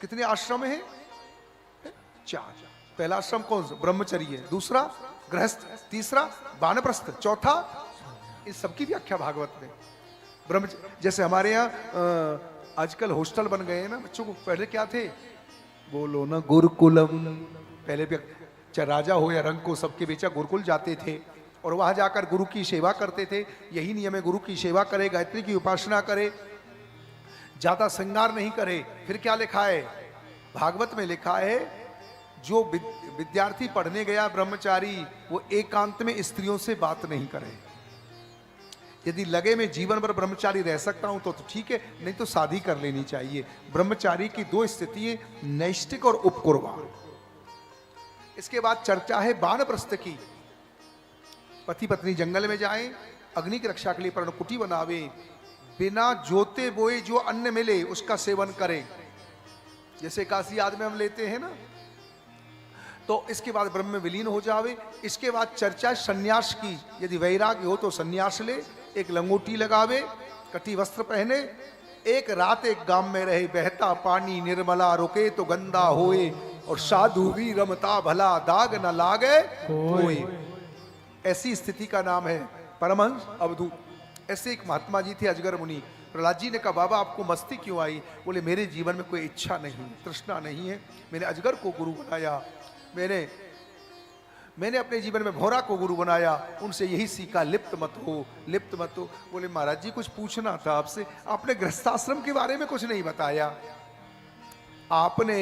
कितने आश्रम है? 4। पहला आश्रम कौन सा? ब्रह्मचर्य। दूसरा गृहस्थ, तीसरा वानप्रस्थ, चौथा इस सबकी व्याख्या भागवत में ब्रह्मचर्य। जैसे हमारे यहाँ आजकल हॉस्टल बन गए हैं ना बच्चों को, पहले क्या थे? बोलो ना, गुरुकुलम। पहले भी चाहे राजा हो या रंग को, सबके बेचा गुरुकुल जाते थे और वहां जाकर गुरु की सेवा करते थे। यही नियम है, गुरु की सेवा करे, गायत्री की उपासना करे, ज्यादा श्रृंगार नहीं करे। फिर क्या लिखा है भागवत में? लिखा है जो विद्यार्थी पढ़ने गया ब्रह्मचारी, वो एकांत में स्त्रियों से बात नहीं करे। यदि लगे मैं जीवन भर ब्रह्मचारी रह सकता हूं तो ठीक है, नहीं तो शादी कर लेनी चाहिए। ब्रह्मचारी की 2 स्थिति है, नैष्टिक और उपकुर्वा। इसके बाद चर्चा है वानप्रस्थ की। पति पत्नी जंगल में जाएं, अग्नि की रक्षा के लिए पर्णकुटी बनावे, बिना जोते बोए जो अन्न मिले उसका सेवन करें। जैसे काशी आदि में हम लेते हैं ना, तो इसके बाद ब्रह्म में विलीन हो जावे। इसके बाद चर्चा है सन्यास की। यदि वैराग्य हो तो सन्यास ले, एक लंगोटी लगावे, कटी वस्त्र पहने, एक रात एक गांव में रहे, बहता पानी निर्मला, रुके तो गंदा होए, और साधु भी रमता भला, दाग न लागे कोई। ऐसी स्थिति का नाम है परमहंस अवधूत। ऐसे एक महात्मा जी थे अजगर मुनि। प्रहलाद जी ने कहा, बाबा आपको मस्ती क्यों आई? बोले, मेरे जीवन में कोई इच्छा नहीं, तृष्णा नहीं है। मैंने अजगर को गुरु बनाया, मैंने अपने जीवन में भौरा को गुरु बनाया, उनसे यही सीखा, लिप्त मत हो, लिप्त मत हो। बोले, महाराज जी कुछ पूछना था आपसे। आपने गृहस्थाश्रम के बारे में कुछ नहीं बताया, आपने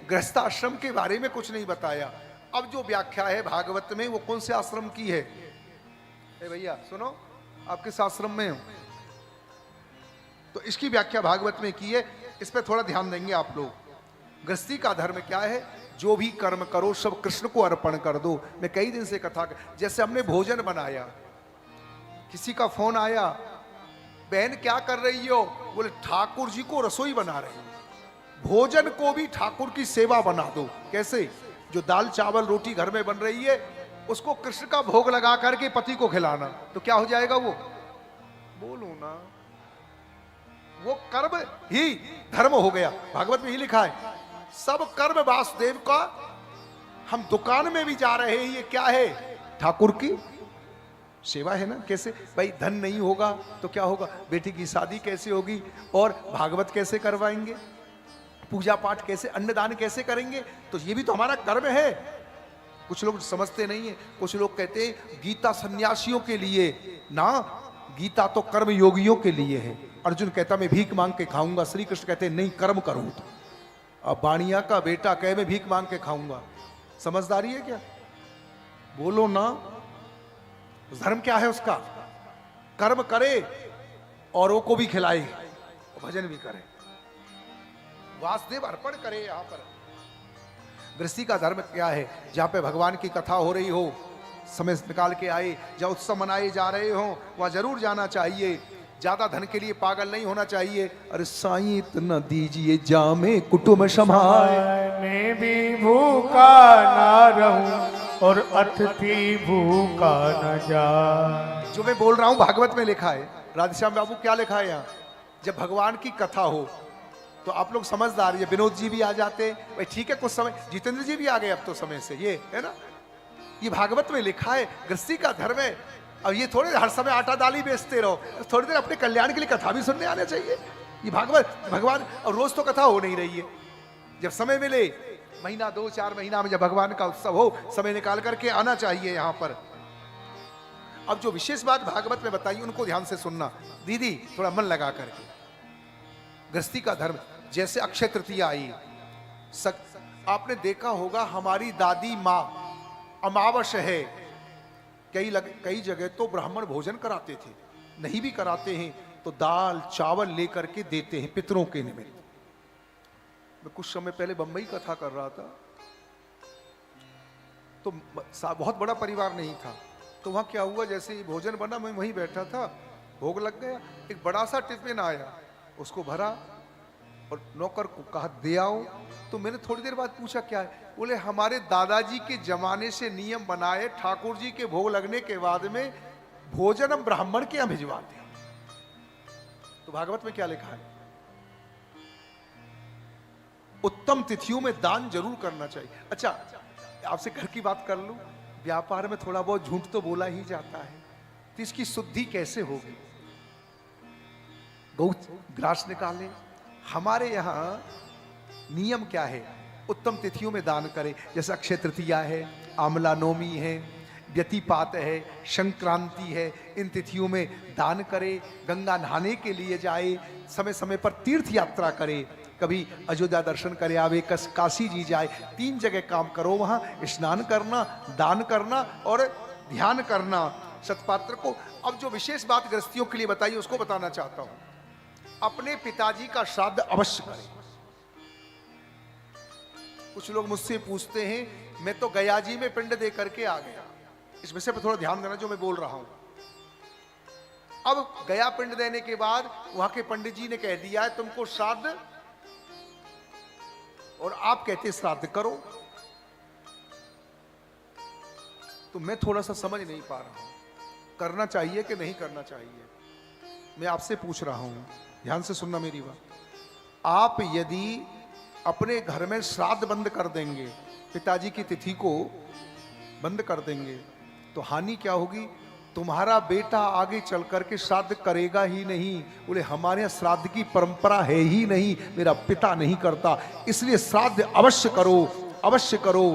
गृहस्थाश्रम के बारे में कुछ नहीं बताया। अब जो व्याख्या है भागवत में वो कौन से आश्रम की है? भैया सुनो, आप किस आश्रम में हो? तो इसकी व्याख्या भागवत में की है, इस पर थोड़ा ध्यान देंगे आप लोग। गृहस्थी का धर्म क्या है? जो भी कर्म करो सब कृष्ण को अर्पण कर दो। मैं कई दिन से कथा, जैसे हमने भोजन बनाया, किसी का फोन आया, बहन क्या कर रही हो? बोले, ठाकुर जी को रसोई बना रही हो। भोजन को भी ठाकुर की सेवा बना दो। कैसे? जो दाल चावल रोटी घर में बन रही है, उसको कृष्ण का भोग लगा करके पति को खिलाना, तो क्या हो जाएगा वो? बोलो ना, वो कर्म ही धर्म हो गया। भागवत में ही लिखा है, सब कर्म वासुदेव का। हम दुकान में भी जा रहे हैं, ये क्या है? ठाकुर की सेवा है ना। कैसे भाई? धन नहीं होगा तो क्या होगा? बेटी की शादी कैसे होगी? और भागवत कैसे करवाएंगे? पूजा पाठ कैसे? अन्नदान कैसे करेंगे? तो ये भी तो हमारा कर्म है। कुछ लोग समझते नहीं है। कुछ लोग कहते हैं गीता सन्यासियों के लिए ना, गीता तो कर्म योगियों के लिए है। अर्जुन कहता मैं भीख मांग के खाऊंगा, श्री कृष्ण कहते हैं नहीं, कर्म करो। तो अब बाणिया का बेटा कहे मैं भीख मांग के खाऊंगा, समझदारी है क्या? बोलो ना। धर्म क्या है उसका? कर्म करे, औरों को भी खिलाए, भजन भी करे, वासुदेव अर्पण करे। यहां पर गृहस्थी का धर्म क्या है? जहां पे भगवान की कथा हो रही हो, समय निकाल के आए, जहां उत्सव मनाए जा रहे हो, वहां जरूर जाना चाहिए। ज्यादा धन के लिए पागल नहीं होना चाहिए। अरे साईं इतना दीजिए जामे कुटुंब समाए, मैं भी भूखा ना रहूं और अतिथि भूखा न जाए। जो मैं बोल रहा हूं भागवत में लिखा है। राधेश्याम बाबू क्या लिखा है यहाँ? जब भगवान की कथा हो तो आप लोग समझदार, ये विनोद जी भी आ जाते भाई, ठीक है कुछ समय, जितेंद्र जी भी आ गए अब तो समय से, ये है ना। ये भागवत में लिखा है, गृहस्थी का धर्म है। अब ये थोड़े हर समय आटा दाली बेचते रहो, थोड़ी देर अपने कल्याण के लिए कथा भी सुनने आना चाहिए। ये भागवत भगवान, और रोज तो कथा हो नहीं रही है। जब समय मिले, महीना 2-4 महीना में जब भगवान का उत्सव हो, समय निकाल करके आना चाहिए यहाँ पर। अब जो विशेष बात भागवत में बताई उनको ध्यान से सुनना दीदी, थोड़ा मन लगा करके। गृहस्थी का धर्म, जैसे अक्षय तृतीया आई, आपने देखा होगा हमारी दादी माँ अमावस है, कई जगह तो ब्राह्मण भोजन कराते थे, नहीं भी कराते हैं तो दाल चावल लेकर के देते हैं पितरों के निमित्त। मैं कुछ समय पहले बंबई कथा कर रहा था, तो बहुत बड़ा परिवार नहीं था, तो वहां क्या हुआ, जैसे ही भोजन बना मैं वहीं बैठा था, भोग लग गया, एक बड़ा सा टिफिन आया, उसको भरा और नौकर को कहा दे आओ। तो मैंने थोड़ी देर बाद पूछा क्या है? बोले हमारे दादाजी के जमाने से नियम बनाए, ठाकुर जी के भोग लगने के बाद में भोजन हम ब्राह्मण के यहां भिजवाते हैं। तो भागवत में क्या लिखा है? उत्तम तिथियों में दान जरूर करना चाहिए। अच्छा, आपसे घर की बात कर लूं, व्यापार में थोड़ा बहुत झूठ तो बोला ही जाता है, तो इसकी शुद्धि कैसे होगी? गौ ग्रास निकाले। हमारे यहाँ नियम क्या है? उत्तम तिथियों में दान करें, जैसे अक्षय तृतीया है, आमला नवमी है, व्यतिपात है, संक्रांति है, इन तिथियों में दान करे। गंगा नहाने के लिए जाए, समय समय पर तीर्थ यात्रा करे, कभी अयोध्या दर्शन करे आवे, काशी जी जाए, 3 जगह काम करो, वहां स्नान करना, दान करना और ध्यान करना सतपात्र को। अब जो विशेष बात गृहस्थियों के लिए बताई उसको बताना चाहता हूं। अपने पिताजी का श्राद्ध अवश्य करें। कुछ लोग मुझसे पूछते हैं, मैं तो गया जी में पिंड दे करके आ गया। इस विषय पर थोड़ा ध्यान देना जो मैं बोल रहा हूं। अब गया पिंड देने के बाद वहां के पंडित जी ने कह दिया है तुमको श्राद्ध, और आप कहते श्राद्ध करो, तो मैं थोड़ा सा समझ नहीं पा रहा हूं, करना चाहिए कि नहीं करना चाहिए। मैं आपसे पूछ रहा हूं, ध्यान से सुनना मेरी बात। आप यदि अपने घर में श्राद्ध बंद कर देंगे, पिताजी की तिथि को बंद कर देंगे, तो हानि क्या होगी? तुम्हारा बेटा आगे चल करके श्राद्ध करेगा ही नहीं। बोले हमारे यहाँ श्राद्ध की परंपरा है ही नहीं, मेरा पिता नहीं करता, इसलिए श्राद्ध अवश्य करो, अवश्य करो।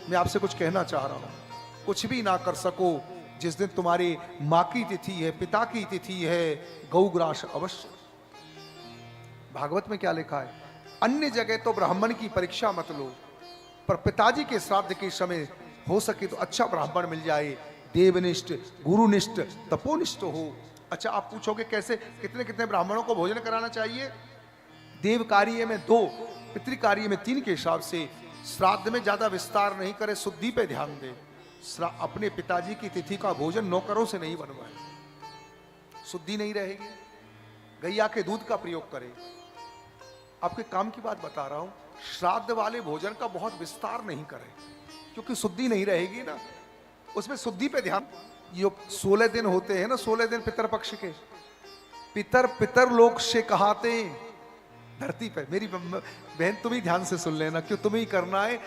मैं आपसे कुछ कहना चाह रहा हूं, कुछ भी ना कर सको, जिस दिन तुम्हारी माँ की तिथि है, पिता की तिथि है, गौग्रास अवश्य। भागवत में क्या लिखा है? अन्य जगह तो ब्राह्मण की परीक्षा मत लो, पर पिताजी के श्राद्ध के समय हो सके तो अच्छा ब्राह्मण मिल जाए, देवनिष्ठ, गुरुनिष्ठ, तपोनिष्ठ हो। अच्छा, आप पूछोगे कैसे, कितने कितने ब्राह्मणों को भोजन कराना चाहिए? देव कार्य में 2, पितृ कार्य में 3 के हिसाब से। श्राद्ध में ज्यादा विस्तार नहीं करे, शुद्धि पे ध्यान दे। अपने पिताजी की तिथि का भोजन नौकरों से नहीं बनवाए, शुद्धि नहीं रहेगी। गैया के दूध का प्रयोग करें। आपके काम की बात बता रहा हूं, श्राद्ध वाले भोजन का बहुत विस्तार नहीं करें, क्योंकि शुद्धि नहीं रहेगी ना, उसमें शुद्धि पे ध्यान। ये 16 दिन होते हैं ना, 16 दिन पितर पक्ष के, पितर लोग से कहाते धरती पे। मेरी बहन तुम ही ध्यान से सुन लेना, क्यों तुम्हें ही करना है।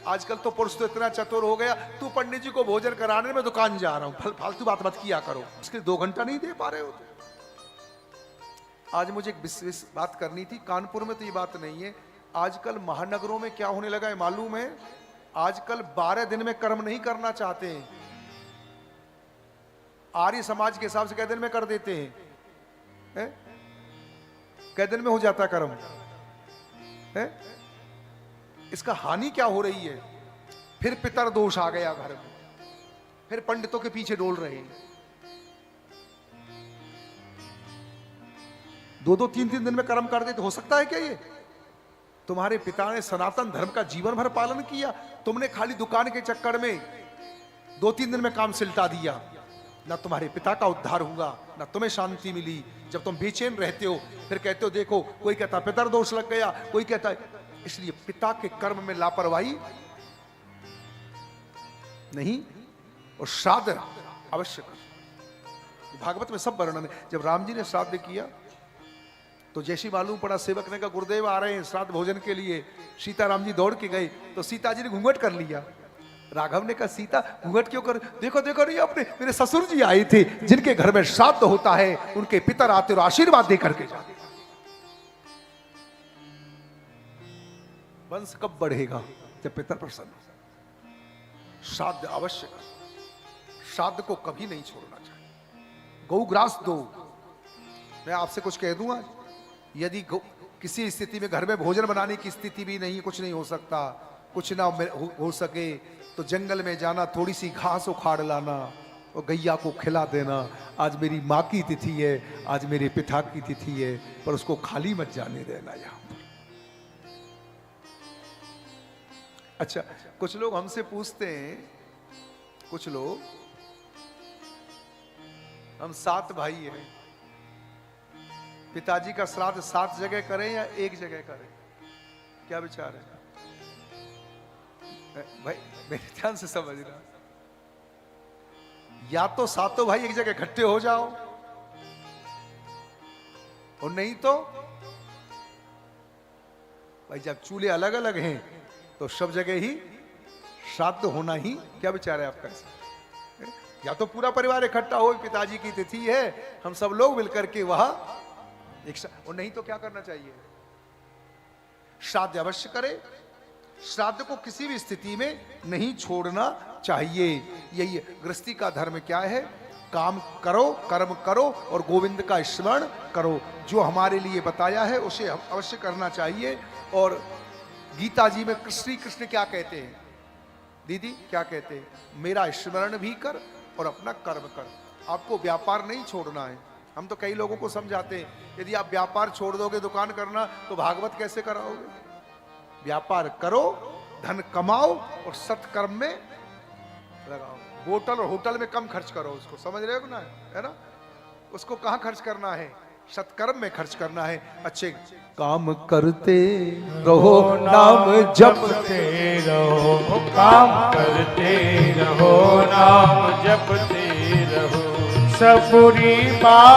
आजकल तो पुरुष तो इतना चतुर हो गया, तू पंडित जी को भोजन कराने में दुकान जा रहा हूं, फालतू बात मत किया करो, इसके 2 घंटा नहीं दे पा रहे हो। आज मुझे एक विशेष बात करनी थी, कानपुर में तो ये बात नहीं है। आजकल महानगरों में क्या होने लगा है मालूम है? आजकल 12 दिन में कर्म नहीं करना चाहते हैं। आर्य समाज के हिसाब से कै दिन में कर देते हैं, कै दिन में हो जाता कर्म है? इसका हानि क्या हो रही है? फिर पितर दोष आ गया घर में, फिर पंडितों के पीछे डोल रहे हैं। 2-2, 3-3 दिन में कर्म कर देते, हो सकता है क्या ये? तुम्हारे पिता ने सनातन धर्म का जीवन भर पालन किया, तुमने खाली दुकान के चक्कर में 2-3 दिन में काम सिलटा दिया। ना तुम्हारे पिता का उद्धार हुआ, ना तुम्हें शांति मिली। जब तुम बेचैन रहते हो, फिर कहते हो देखो, कोई कहता पितर दोष लग गया, कोई कहता है। इसलिए पिता के कर्म में लापरवाही नहीं, और श्राद्ध अवश्य कर। भागवत में सब वर्णन है। जब राम जी ने श्राद्ध किया तो जैसी मालूम पड़ा सेवक ने कहा गुरुदेव आ रहे हैं श्राद्ध भोजन के लिए, सीता राम जी दौड़ के गए, तो सीता जी ने घूंघट कर लिया। राघव ने कहा सीता घूंघट क्यों कर? देखो देखो नहीं, अपने मेरे ससुर जी आए थे, जिनके घर में श्राद्ध होता है, उनके पितर आते और आशीर्वाद दे करके जाते। वंश कब बढ़ेगा? जब पितर प्रसन्न हो। श्राद्ध अवश्य कर, श्राद्ध को कभी नहीं छोड़ना चाहिए। गौग्रास दो। मैं आपसे कुछ कह दूंगा, यदि किसी स्थिति में घर में भोजन बनाने की स्थिति भी नहीं, कुछ नहीं हो सकता, कुछ ना हो सके, तो जंगल में जाना, थोड़ी सी घास उखाड़ लाना और गैया को खिला देना। आज मेरी माँ की तिथि है, आज मेरे पिता की तिथि है, पर उसको खाली मत जाने देना यहाँ पर। अच्छा, कुछ लोग हमसे पूछते हैं, कुछ लोग, हम 7 भाई हैं, पिताजी का श्राद्ध 7 जगह करें या 1 जगह करें? क्या विचार है भाई? मेरे ध्यान से समझना, या तो 7 भाई एक जगह इकट्ठे हो जाओ, और नहीं तो भाई जब चूल्हे अलग अलग हैं तो सब जगह ही श्राद्ध होना ही क्या विचार है आपका? या तो पूरा परिवार इकट्ठा हो, पिताजी की तिथि है, हम सब लोग मिलकर के वहां और नहीं तो क्या करना चाहिए? श्राद्ध अवश्य करे। श्राद्ध को किसी भी स्थिति में नहीं छोड़ना चाहिए। यही गृहस्थी का धर्म क्या है? काम करो, कर्म करो और गोविंद का स्मरण करो। जो हमारे लिए बताया है उसे अवश्य करना चाहिए। और गीता जी में श्री कृष्ण क्या कहते हैं दीदी, क्या कहते हैं? मेरा स्मरण भी कर और अपना कर्म कर। आपको व्यापार नहीं छोड़ना है। हम तो कई लोगों को समझाते हैं, यदि आप व्यापार छोड़ दोगे दुकान करना तो भागवत कैसे कराओगे? व्यापार करो, धन कमाओ और सत्कर्म में लगाओ। होटल और होटल में कम खर्च करो, उसको समझ रहे हो ना, है ना? उसको कहाँ खर्च करना है? सत्कर्म में खर्च करना है। अच्छे काम करते रहो, नाम जपते रहो, काम करते रहो, नाम जपते रहो, सब बुरी बात